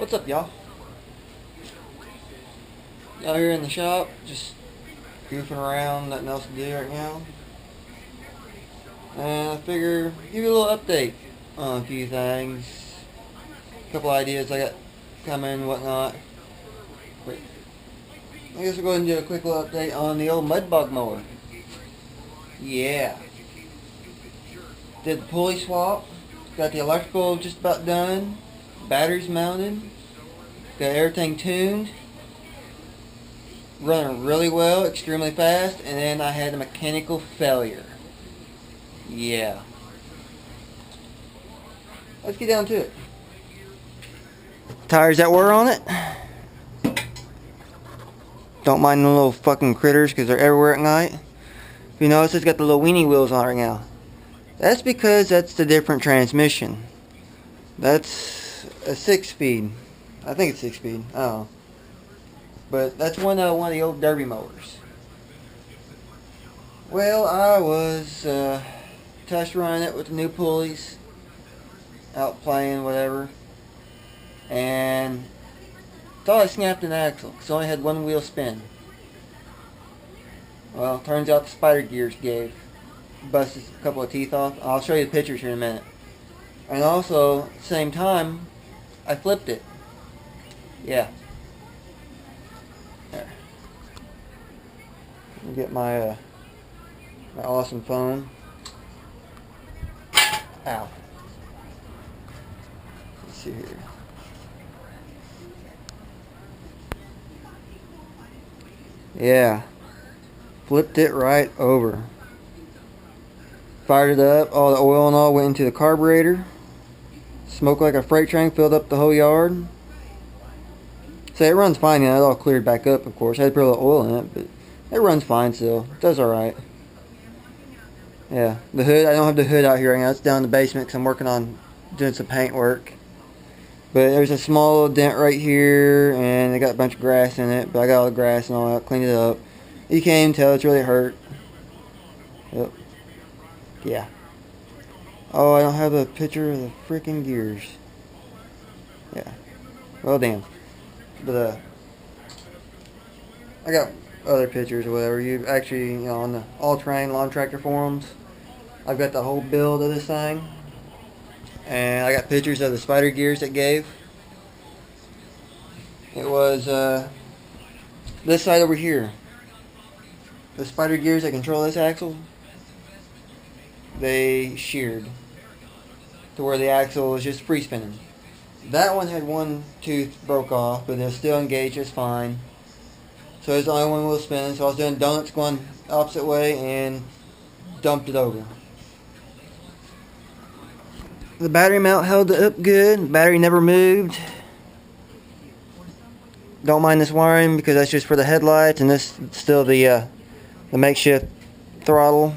What's up, y'all? Out here in the shop, just goofing around, nothing else to do right now. And I figure give you a little update on a few things. A couple ideas I got coming and whatnot. But I guess we'll go ahead and do a quick little update on the old mud bug mower. Yeah. Did the pulley swap. Got the electrical just about done. Batteries mounted. Got everything tuned. Running really well, extremely fast, and then I had a mechanical failure. Yeah. Let's get down to it. Tires that were on it. Don't mind the little fucking critters because they're everywhere at night. If you notice, it's got the little weenie wheels on it right now. That's because that's the different transmission. That's a 6-speed. I think it's 6-speed. I don't know. But that's one of the old derby mowers. Well, I was test running it with the new pulleys, out playing, whatever, and thought I snapped an axle because I only had one wheel spin. Well, turns out the spider gears gave. Busted a couple of teeth off. I'll show you the pictures here in a minute. And also, at the same time, I flipped it. Yeah. There. Let me get my my awesome phone. Ow. Let's see here. Yeah. Flipped it right over. Fired it up. All the oil and all went into the carburetor. Smoked like a freight train. Filled up the whole yard. So it runs fine now. It all cleared back up, of course. I had to put a little oil in it, but it runs fine still. It does alright. Yeah. The hood, I don't have the hood out here right now. It's down in the basement because I'm working on doing some paint work. But there's a small little dent right here, and it got a bunch of grass in it. But I got all the grass and all that, cleaned it up. You can't even tell it's really hurt. Yep. Yeah. Oh, I don't have a picture of the freaking gears. Yeah. Well, damn. But I got other pictures or whatever. You actually, on the all-terrain lawn tractor forums, I've got the whole build of this thing. And I got pictures of the spider gears it gave. It was this side over here. The spider gears that control this axle, they sheared to where the axle was just free spinning. That one had one tooth broke off, but they're still engaged just fine. So it's the only one wheel spinning. So I was doing donuts going opposite way and dumped it over. The battery mount held it up good. The battery never moved. Don't mind this wiring because that's just for the headlights, and this is still the makeshift throttle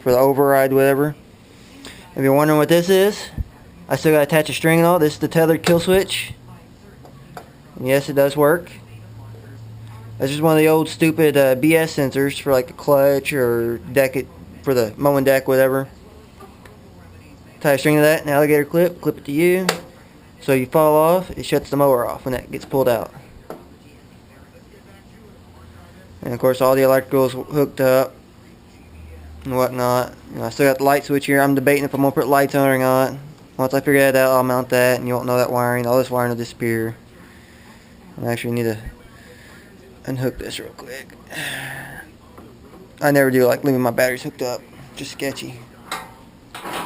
for the override, whatever. If you're wondering what this is, I still got to attach a string and all. This is the tethered kill switch. And yes, it does work. This is one of the old stupid BS sensors for like the clutch or deck it for the mowing deck, whatever. Tie a string to that, an alligator clip it to you. So you fall off, it shuts the mower off when that gets pulled out. And of course all the electricals hooked up and whatnot. I still got the light switch here. I'm debating if I'm going to put lights on or not. Once I figure that out, I'll mount that, and you won't know that wiring. All this wiring will disappear. I actually need to unhook this real quick. I never do like leaving my batteries hooked up. Just sketchy.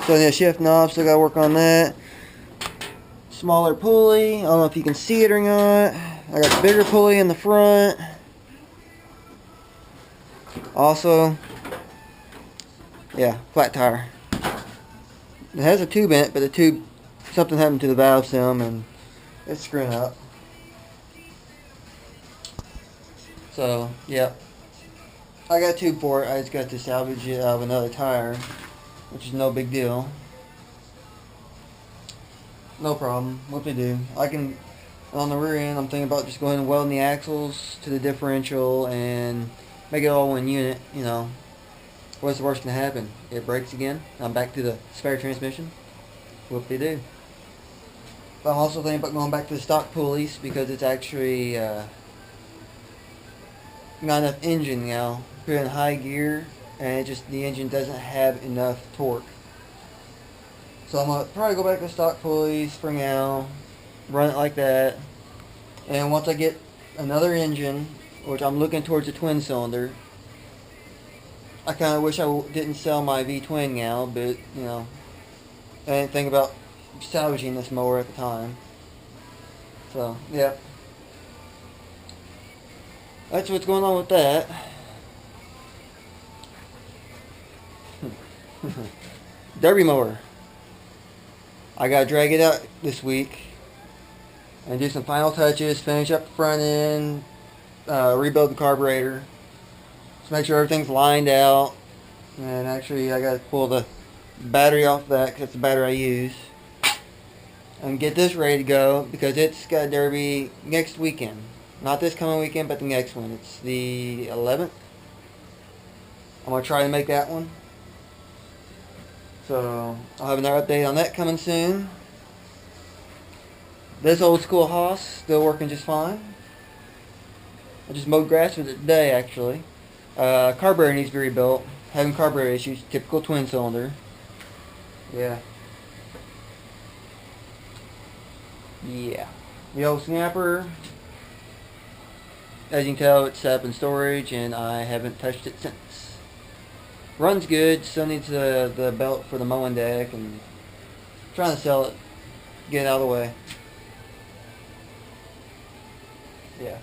So I need a shift knob, still got to work on that. Smaller pulley. I don't know if you can see it or not. I got the bigger pulley in the front. Also, yeah, flat tire. It has a tube in it, but the tube, something happened to the valve stem and it's screwing up. So, yeah. I got a tube for it. I just got to salvage it out of another tire, which is no big deal. No problem. What to do? I can, on the rear end, I'm thinking about just going and welding the axles to the differential and make it all one unit, What's the worst can happen? It breaks again. I'm back to the spare transmission. Whoop-de-doo. But I'm also thinking about going back to the stock pulleys because it's actually not enough engine now. Put it in high gear and the engine doesn't have enough torque. So I'm going to probably go back to stock pulleys for now, run it like that. And once I get another engine, which I'm looking towards a twin cylinder, I kind of wish I didn't sell my V-twin now, but, you know, I didn't think about salvaging this mower at the time. So, yeah. That's what's going on with that. Derby mower. I gotta drag it out this week and do some final touches, finish up the front end, rebuild the carburetor, just make sure everything's lined out. And actually, I gotta pull the battery off that because it's the battery I use, and get this ready to go because it's got a derby next weekend. Not this coming weekend, but the next one. It's the 11th. I'm gonna try to make that one. So I'll have another update on that coming soon. This old school Haas still working just fine. I just mowed grass with it today, actually. Carburetor needs to be rebuilt. Having carburetor issues, typical twin cylinder. Yeah. The old snapper, as you can tell, it's set up in storage and I haven't touched it since. Runs good, still needs the belt for the mowing deck, and I'm trying to sell it, get it out of the way. Yeah.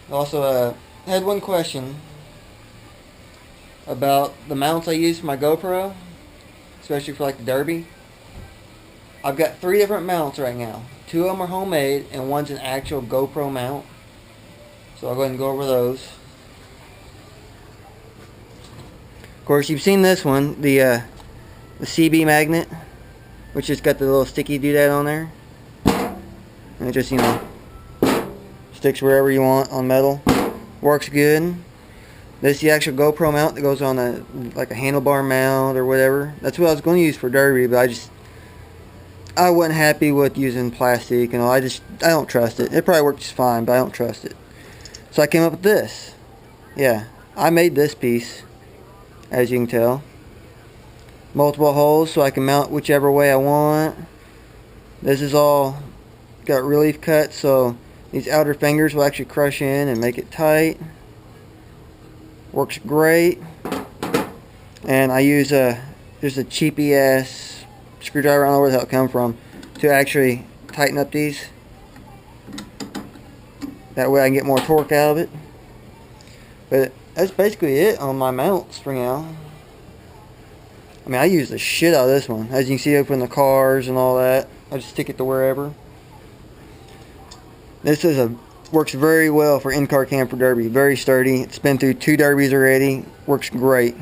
Also, had one question about the mounts I use for my GoPro, especially for like the derby. I've got 3 different mounts right now. 2 of them are homemade and one's an actual GoPro mount. So I'll go ahead and go over those. Of course, you've seen this one, the CB magnet, which just got the little sticky doodad on there. And it just, you know, sticks wherever you want on metal. Works good. This is the actual GoPro mount that goes on like a handlebar mount or whatever. That's what I was going to use for derby, but I wasn't happy with using plastic and all. I don't trust it. It probably works just fine, but I don't trust it. So I came up with this. Yeah, I made this piece, as you can tell. Multiple holes so I can mount whichever way I want. This is all got relief cuts, so these outer fingers will actually crush in and make it tight. Works great. And I use just a cheapy ass screwdriver, I don't know where the hell it come from, to actually tighten up these. That way I can get more torque out of it. But that's basically it on my mounts for now. I mean, I use the shit out of this one. As you can see up in the cars and all that. I just stick it to wherever. This works very well for in-car camper derby. Very sturdy. It's been through 2 derbies already. Works great.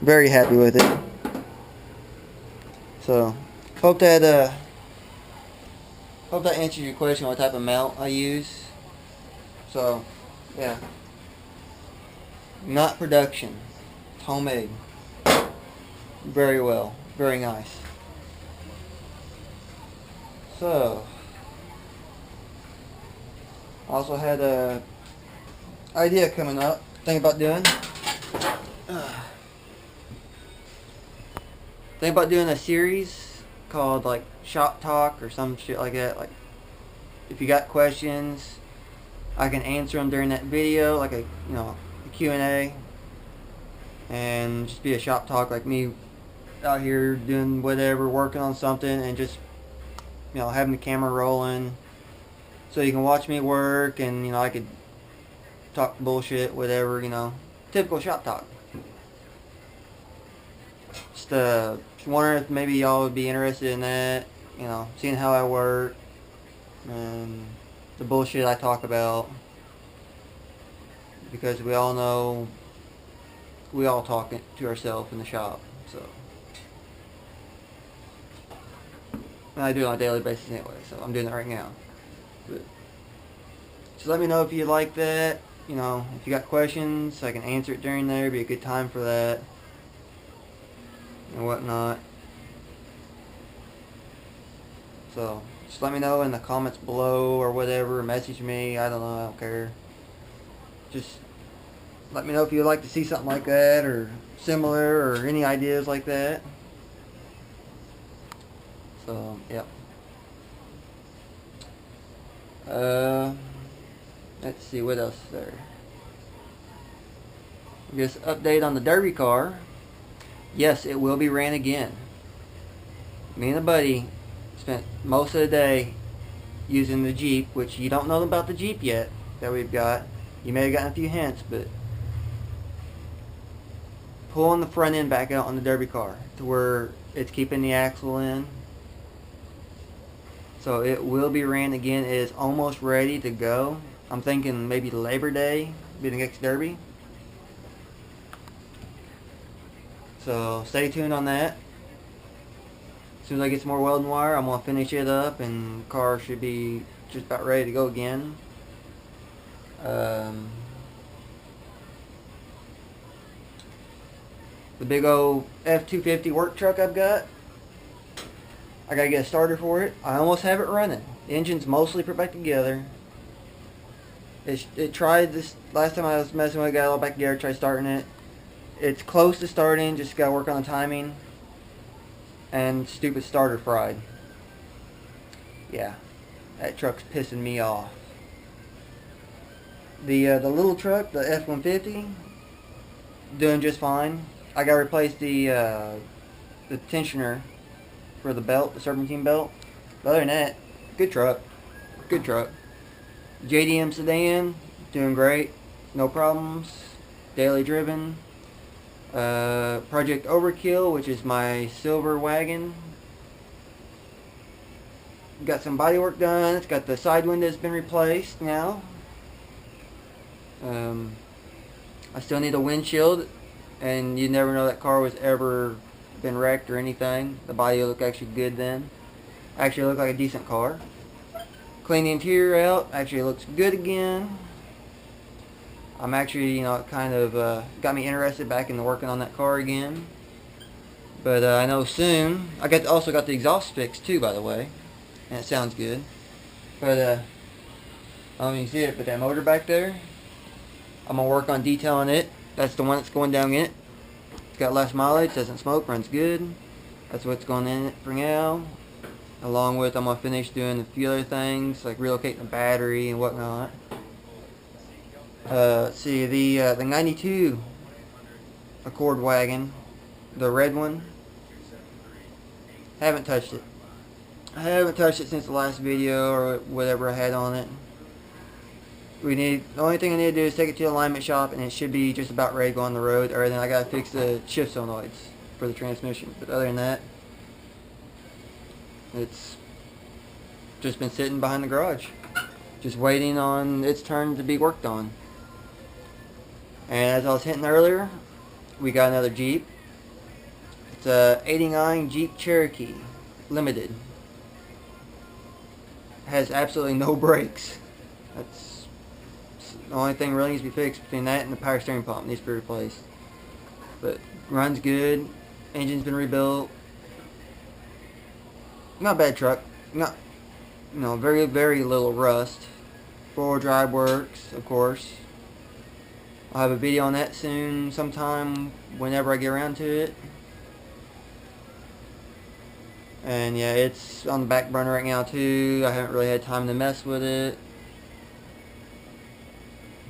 Very happy with it. So, hope that answers your question on what type of mount I use. So, yeah. Not production. It's homemade. Very well. Very nice. So, I also had a idea coming up. Think about doing a series called like Shop Talk or some shit like that. Like, if you got questions, I can answer them during that video, like a Q&A, and just be a shop talk, like me out here doing whatever, working on something, and just having the camera rolling, so you can watch me work, and I could talk bullshit, whatever, typical shop talk. Just wondering if maybe y'all would be interested in that, seeing how I work and the bullshit I talk about, because we all know we all talk to ourselves in the shop. So, and I do it on a daily basis anyway, so I'm doing it right now. But just let me know if you like that. If you got questions, I can answer it during there. Be a good time for that and whatnot. So just let me know in the comments below or whatever. Message me. I don't know. I don't care. Just let me know if you'd like to see something like that or similar or any ideas like that. So, yep. Let's see what else is there. Just update on the derby car. Yes, it will be ran again. Me and a buddy spent most of the day using the Jeep, which you don't know about the Jeep yet that we've got. You may have gotten a few hints, but pulling the front end back out on the derby car to where it's keeping the axle in. So it will be ran again. It is almost ready to go. I'm thinking maybe Labor Day be the next derby. So stay tuned on that. As soon as I get some more welding wire, I'm going to finish it up and the car should be just about ready to go again. The big old F-250 work truck I've got, I gotta get a starter for it. I almost have it running. The engine's mostly put back together. It tried this last time I was messing with it, got it all back together, tried starting it. It's close to starting, just gotta work on the timing. And stupid starter fried. Yeah, that truck's pissing me off. The little truck, the F-150, doing just fine. I gotta replace the tensioner for the belt, the serpentine belt. But other than that, good truck. Good truck. JDM sedan, doing great. No problems. Daily driven. Project Overkill, which is my silver wagon. Got some body work done. It's got the side windows been replaced now. I still need a windshield, and you never know that car was ever been wrecked or anything. The body will look actually good then. Actually look like a decent car. Clean the interior out. Actually looks good again. I'm actually, you know, it kind of got me interested back into working on that car again. But I know soon. I also got the exhaust fixed too, by the way, and it sounds good. But I don't know if you can see it, but that motor back there, I'm gonna work on detailing it. That's the one that's going down in it. It's got less mileage, doesn't smoke, runs good. That's what's going in it for now. Along with, I'm gonna finish doing a few other things like relocating the battery and whatnot. Let's see, the 92 Accord wagon, the red one, haven't touched it. I haven't touched it since the last video or whatever I had on it. The only thing I need to do is take it to the alignment shop and it should be just about ready to go on the road, or then I gotta fix the shift solenoids for the transmission. But other than that, it's just been sitting behind the garage, just waiting on its turn to be worked on. And as I was hinting earlier, we got another Jeep. It's a 89 Jeep Cherokee Limited. Has absolutely no brakes. That's the only thing really needs to be fixed between that and the power steering pump needs to be replaced. But runs good. Engine's been rebuilt. Not a bad truck. Not, you know, very, very little rust. 4-wheel drive works, of course. I'll have a video on that soon, sometime, whenever I get around to it. And yeah, it's on the back burner right now too. I haven't really had time to mess with it.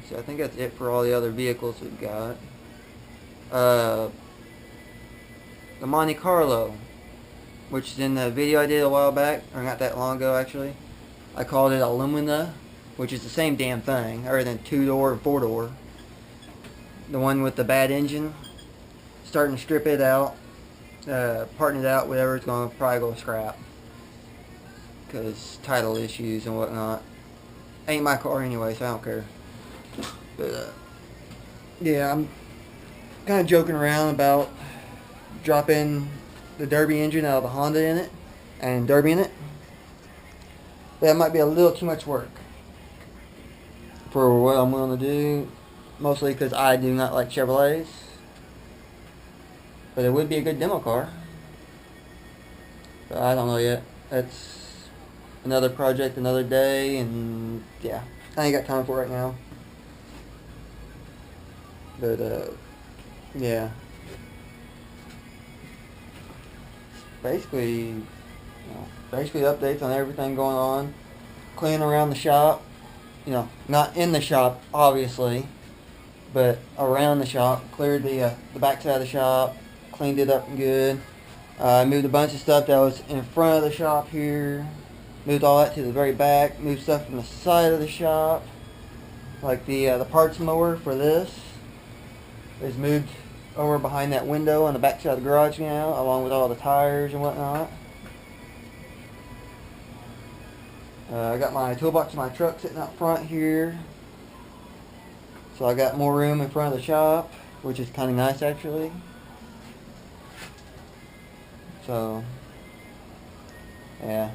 So I think that's it for all the other vehicles we've got. The Monte Carlo, which is in the video I did a while back, or not that long ago actually. I called it a Lumina, which is the same damn thing, other than 2-door and 4-door. The one with the bad engine. Starting to strip it out, parting it out, whatever, it's going to probably go scrap. Because title issues and whatnot. Ain't my car anyway, so I don't care. But yeah, I'm kind of joking around about dropping the Derby engine out of the Honda in it and Derby in it. That might be a little too much work for what I'm going to do, mostly because I do not like Chevrolets. But it would be a good demo car. But I don't know yet. another project another day, and yeah, I ain't got time for it right now. But yeah, basically updates on everything going on. Cleaning around the shop, not in the shop obviously, but around the shop. Cleared the back side of the shop, cleaned it up good. I moved a bunch of stuff that was in front of the shop here. Moved all that to the very back. Moved stuff from the side of the shop, like the parts mower for this is moved over behind that window on the back side of the garage now, along with all the tires and whatnot. I got my toolbox in my truck sitting out front here, so I got more room in front of the shop, which is kind of nice actually. So yeah,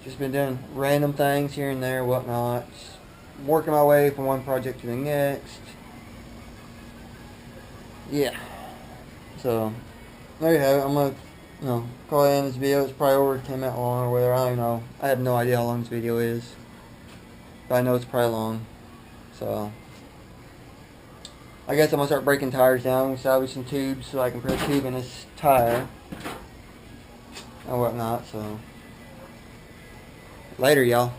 just been doing random things here and there, whatnot, working my way from one project to the next. Yeah, so there you have it. I'm gonna call in this video. It's probably over 10 minutes long or whatever. I don't know. I have no idea how long this video is, but I know it's probably long. So I guess I'm gonna start breaking tires down, salvage some tubes so I can put a tube in this tire and whatnot. So later, y'all.